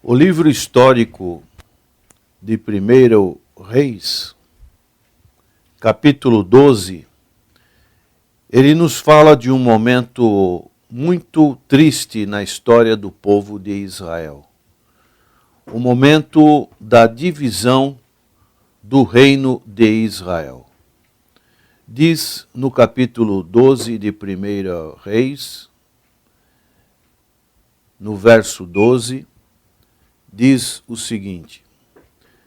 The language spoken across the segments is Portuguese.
O livro histórico de 1 Reis, capítulo 12, ele nos fala de um momento muito triste na história do povo de Israel. O momento da divisão do reino de Israel. Diz no capítulo 12 de 1 Reis, no verso 12, diz o seguinte: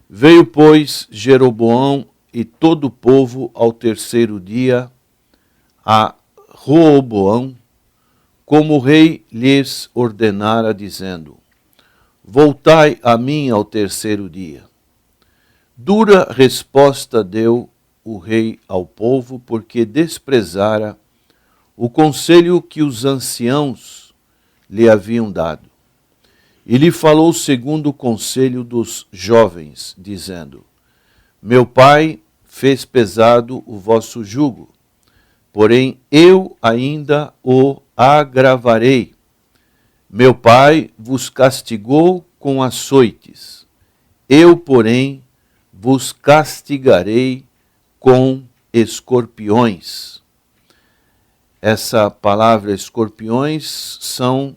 Veio, pois, Jeroboão e todo o povo ao terceiro dia a Roboão, como o rei lhes ordenara, dizendo: Voltai a mim ao terceiro dia. Dura resposta deu o rei ao povo, porque desprezara o conselho que os anciãos lhe haviam dado. E lhe falou segundo o conselho dos jovens, dizendo: Meu pai fez pesado o vosso jugo, porém eu ainda o agravarei. Meu pai vos castigou com açoites, eu, porém, vos castigarei com escorpiões. Essa palavra escorpiões são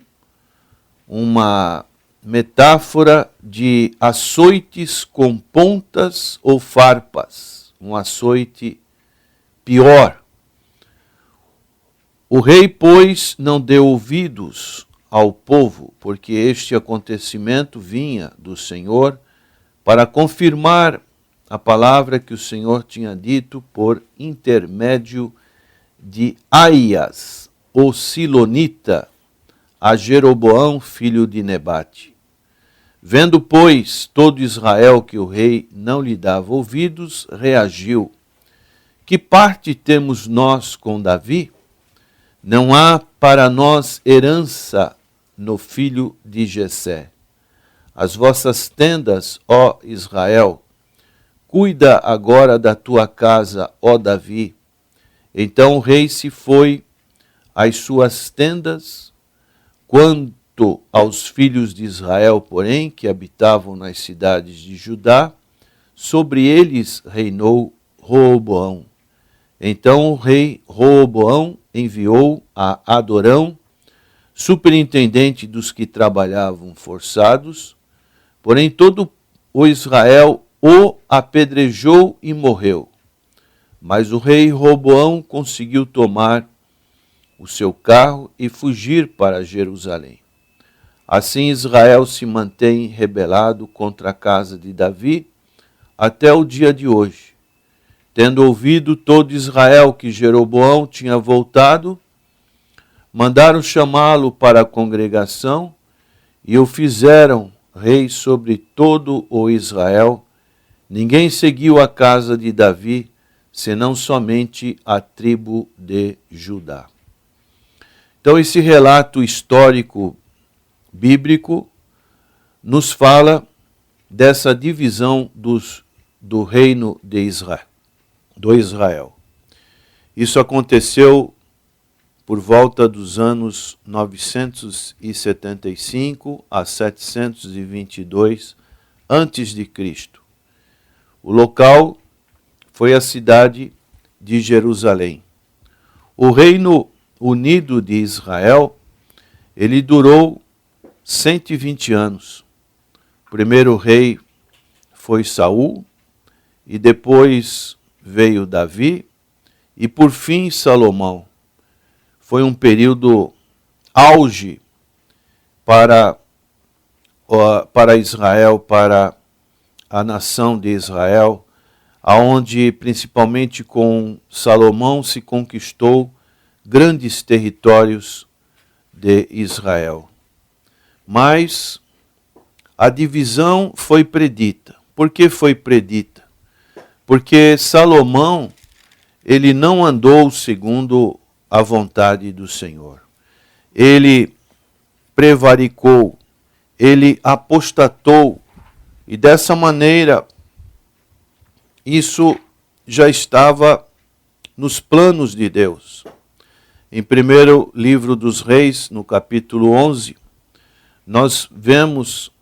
uma metáfora de açoites com pontas ou farpas, um açoite pior. O rei, pois, não deu ouvidos ao povo, porque este acontecimento vinha do Senhor para confirmar a palavra que o Senhor tinha dito por intermédio de Aias, o Silonita, a Jeroboão, filho de Nebate. Vendo, pois, todo Israel que o rei não lhe dava ouvidos, reagiu: Que parte temos nós com Davi? Não há para nós herança no filho de Jessé. As vossas tendas, ó Israel, cuida agora da tua casa, ó Davi. Então o rei se foi às suas tendas. Quanto aos filhos de Israel, porém, que habitavam nas cidades de Judá, sobre eles reinou Roboão. Então o rei Roboão enviou a Adorão, superintendente dos que trabalhavam forçados, porém todo o Israel o apedrejou e morreu. Mas o rei Roboão conseguiu tomar o seu carro e fugir para Jerusalém. Assim Israel se mantém rebelado contra a casa de Davi até o dia de hoje. Tendo ouvido todo Israel que Jeroboão tinha voltado, mandaram chamá-lo para a congregação e o fizeram rei sobre todo o Israel. Ninguém seguiu a casa de Davi, senão somente a tribo de Judá. Então, esse relato histórico bíblico nos fala dessa divisão do reino de Israel. Isso aconteceu por volta dos anos 975 a 722 a.C. O local foi a cidade de Jerusalém. O reino unido de Israel, ele durou 120 anos. O primeiro rei foi Saul, e depois veio Davi, e por fim Salomão. Foi um período auge para Israel, para a nação de Israel, aonde principalmente com Salomão se conquistou grandes territórios de Israel. Mas a divisão foi predita. Por que foi predita? Porque Salomão, ele não andou segundo a vontade do Senhor. Ele prevaricou, ele apostatou, e dessa maneira, isso já estava nos planos de Deus. Em primeiro livro dos Reis, no capítulo 11, nós vemos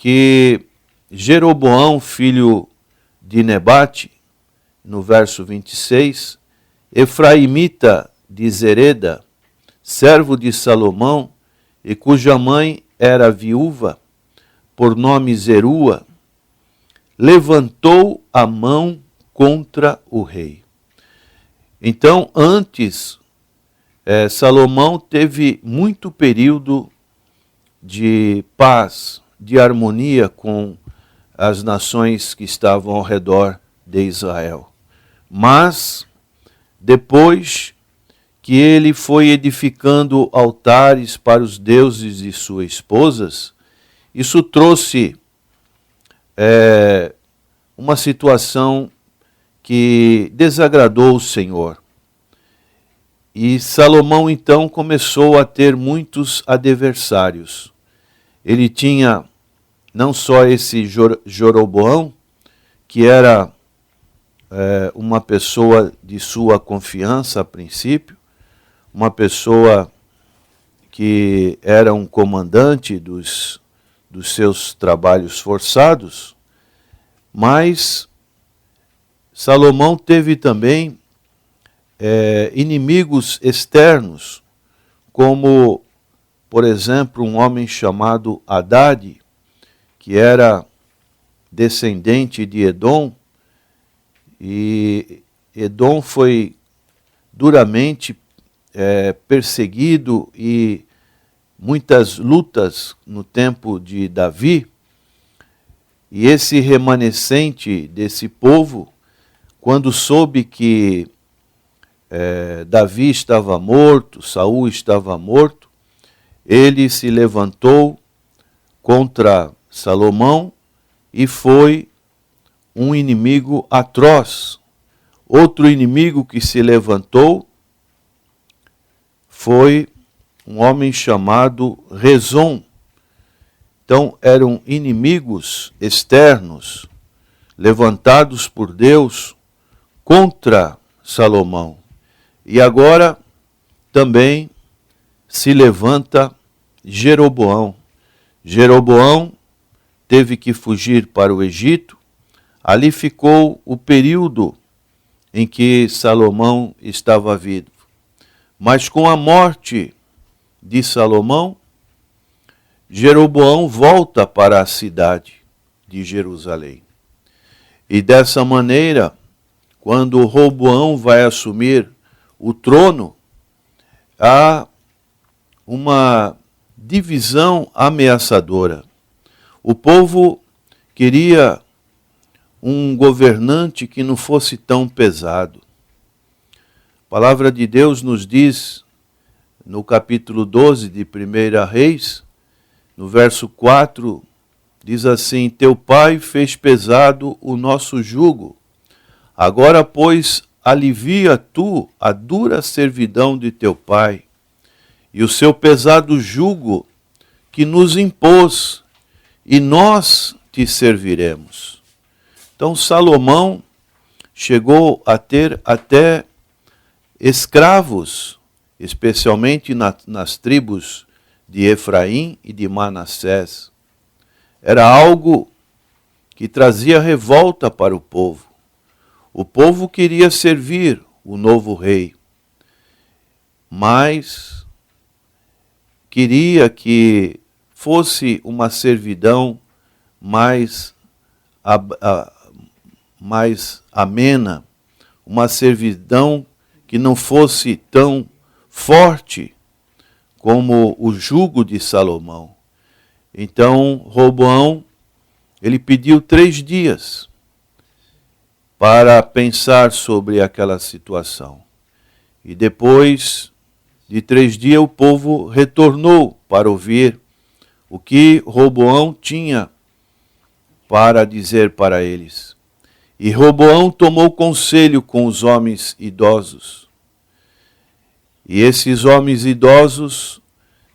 que Jeroboão, filho de Nebate, no verso 26, efraimita de Zereda, servo de Salomão, e cuja mãe era viúva, por nome Zerua, levantou a mão contra o rei. Então, antes, Salomão teve muito período de paz, de harmonia com as nações que estavam ao redor de Israel. Mas, depois que ele foi edificando altares para os deuses de suas esposas, isso trouxe uma situação que desagradou o Senhor. E Salomão, então, começou a ter muitos adversários. Ele tinha não só esse Jeroboão, que era uma pessoa de sua confiança a princípio, uma pessoa que era um comandante dos seus trabalhos forçados, mas Salomão teve também inimigos externos, como, por exemplo, um homem chamado Haddad, que era descendente de Edom, e Edom foi duramente perseguido e muitas lutas no tempo de Davi, e esse remanescente desse povo, quando soube que Davi estava morto, Saul estava morto, ele se levantou contra Salomão e foi um inimigo atroz. Outro inimigo que se levantou foi um homem chamado Rezon. Então eram inimigos externos levantados por Deus contra Salomão. E agora também se levanta Jeroboão. Jeroboão teve que fugir para o Egito. Ali ficou o período em que Salomão estava vivo. Mas com a morte de Salomão, Jeroboão volta para a cidade de Jerusalém. E dessa maneira, quando Roboão vai assumir o trono, há uma divisão ameaçadora. O povo queria um governante que não fosse tão pesado. A palavra de Deus nos diz, no capítulo 12 de 1 Reis, no verso 4, diz assim: Teu pai fez pesado o nosso jugo. Agora, pois, alivia tu a dura servidão de teu pai e o seu pesado jugo que nos impôs, e nós te serviremos. Então Salomão chegou a ter até escravos, especialmente nas tribos de Efraim e de Manassés. Era algo que trazia revolta para o povo. O povo queria servir o novo rei, mas queria que fosse uma servidão mais amena, uma servidão que não fosse tão forte como o jugo de Salomão. Então, Roboão, ele pediu 3 dias para pensar sobre aquela situação. E depois de 3 dias, o povo retornou para ouvir o que Roboão tinha para dizer para eles. E Roboão tomou conselho com os homens idosos. E esses homens idosos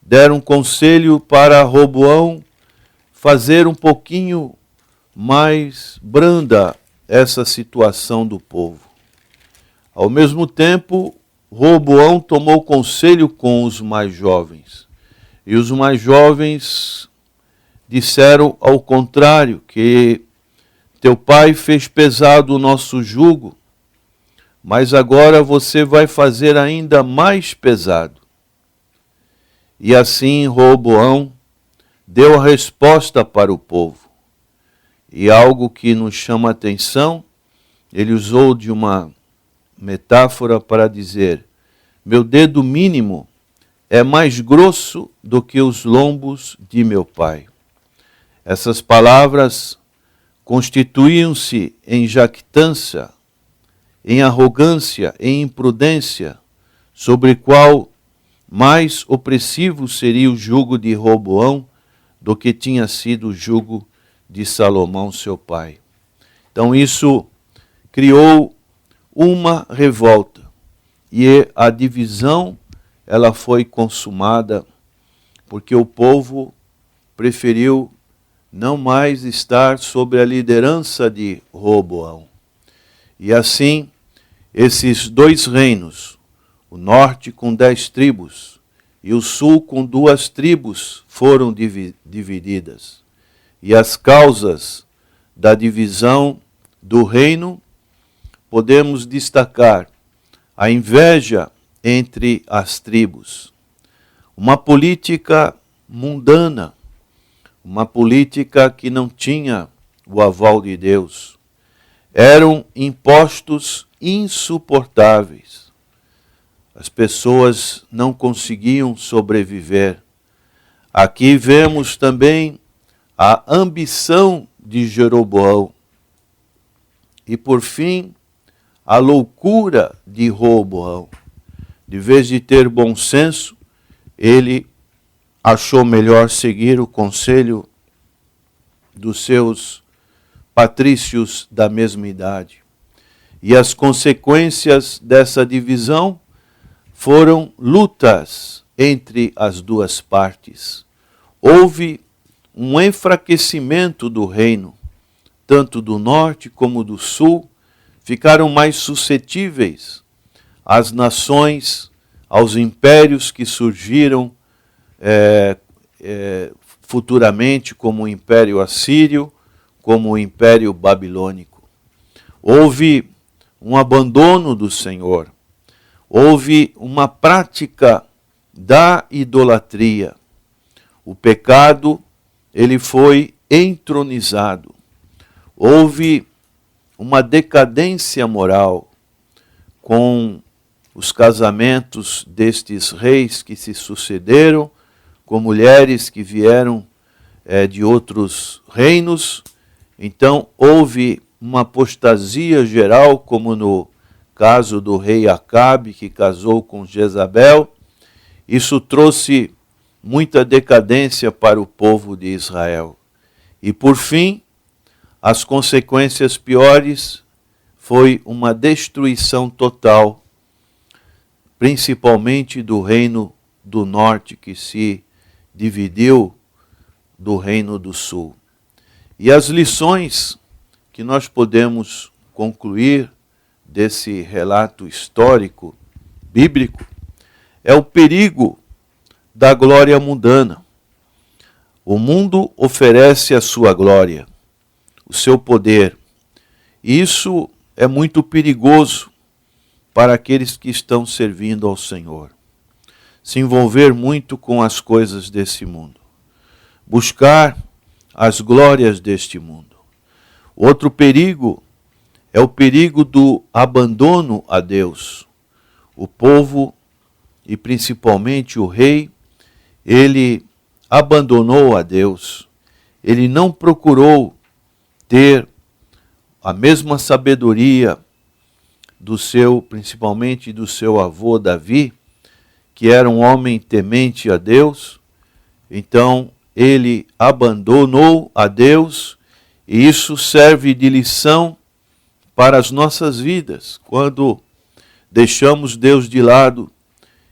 deram conselho para Roboão fazer um pouquinho mais branda essa situação do povo. Ao mesmo tempo, Roboão tomou conselho com os mais jovens. E os mais jovens disseram ao contrário, que teu pai fez pesado o nosso jugo, mas agora você vai fazer ainda mais pesado. E assim Roboão deu a resposta para o povo. E algo que nos chama a atenção, ele usou de uma metáfora para dizer: meu dedo mínimo é mais grosso do que os lombos de meu pai. Essas palavras constituíam-se em jactância, em arrogância, em imprudência, sobre qual mais opressivo seria o jugo de Roboão do que tinha sido o jugo de Salomão, seu pai. Então isso criou uma revolta, e a divisão ela foi consumada porque o povo preferiu não mais estar sob a liderança de Roboão. E assim, esses dois reinos, o norte com 10 tribos e o sul com 2 tribos, foram divididas. E as causas da divisão do reino, podemos destacar a inveja entre as tribos, uma política mundana, uma política que não tinha o aval de Deus. Eram impostos insuportáveis. As pessoas não conseguiam sobreviver. Aqui vemos também a ambição de Jeroboão. E por fim, a loucura de Roboão. De vez de ter bom senso, ele achou melhor seguir o conselho dos seus patrícios da mesma idade. E as consequências dessa divisão foram lutas entre as duas partes. Houve um enfraquecimento do reino, tanto do norte como do sul, ficaram mais suscetíveis às nações, aos impérios que surgiram futuramente, como o Império Assírio, como o Império Babilônico. Houve um abandono do Senhor, houve uma prática da idolatria. O pecado, ele foi entronizado. Houve uma decadência moral com os casamentos destes reis que se sucederam, com mulheres que vieram de outros reinos. Então houve uma apostasia geral, como no caso do rei Acabe, que casou com Jezabel. Isso trouxe muita decadência para o povo de Israel. E por fim, as consequências piores foi uma destruição total, principalmente do reino do norte, que se dividiu do reino do sul. E as lições que nós podemos concluir desse relato histórico, bíblico, é o perigo da glória mundana. O mundo oferece a sua glória, o seu poder. E isso é muito perigoso para aqueles que estão servindo ao Senhor. Se envolver muito com as coisas desse mundo. Buscar as glórias deste mundo. Outro perigo é o perigo do abandono a Deus. O povo, e principalmente o rei, ele abandonou a Deus. Ele não procurou ter a mesma sabedoria principalmente do seu avô Davi, que era um homem temente a Deus. Então ele abandonou a Deus, e isso serve de lição para as nossas vidas. Quando deixamos Deus de lado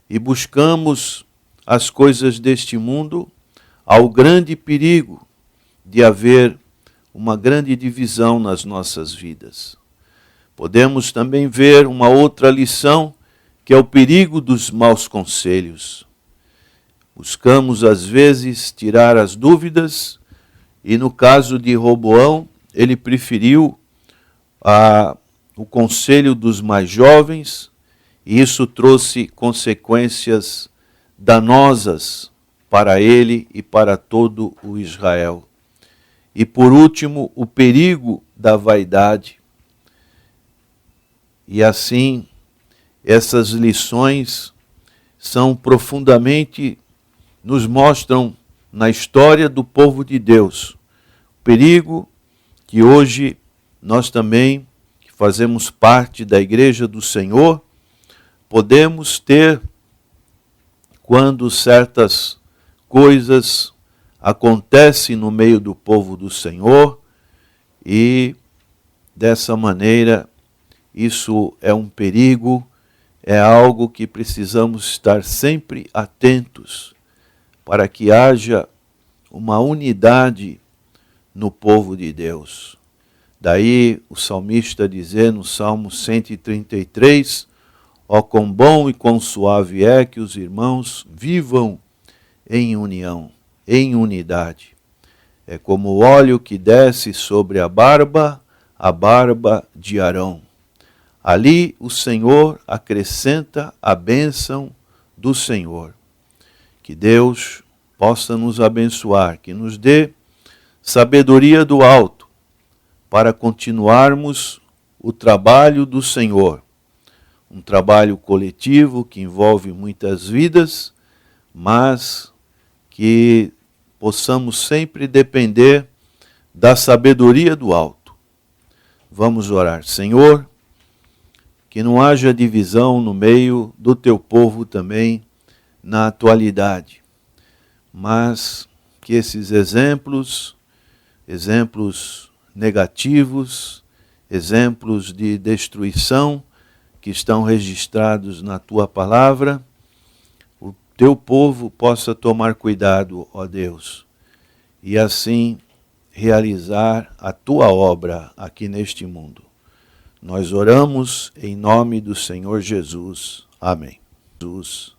e buscamos as coisas deste mundo, há o grande perigo de haver uma grande divisão nas nossas vidas. Podemos também ver uma outra lição, que é o perigo dos maus conselhos. Buscamos, às vezes, tirar as dúvidas E no caso de Roboão, ele preferiu o conselho dos mais jovens, e isso trouxe consequências danosas para ele e para todo o Israel. E por último, o perigo da vaidade. E assim, essas lições são profundamente, nos mostram na história do povo de Deus, o perigo que hoje nós também, que fazemos parte da Igreja do Senhor, podemos ter quando certas coisas acontecem no meio do povo do Senhor, e dessa maneira isso é um perigo, é algo que precisamos estar sempre atentos para que haja uma unidade no povo de Deus. Daí o salmista dizer no Salmo 133, ó quão bom e quão suave é que os irmãos vivam em união, em unidade. É como o óleo que desce sobre a barba de Arão. Ali o Senhor acrescenta a bênção do Senhor. Que Deus possa nos abençoar, que nos dê sabedoria do alto para continuarmos o trabalho do Senhor. Um trabalho coletivo que envolve muitas vidas, mas que possamos sempre depender da sabedoria do alto. Vamos orar. Senhor, que não haja divisão no meio do teu povo também na atualidade, mas que esses exemplos negativos, exemplos de destruição que estão registrados na tua palavra, o teu povo possa tomar cuidado, ó Deus, e assim realizar a tua obra aqui neste mundo. Nós oramos em nome do Senhor Jesus. Amém. Jesus.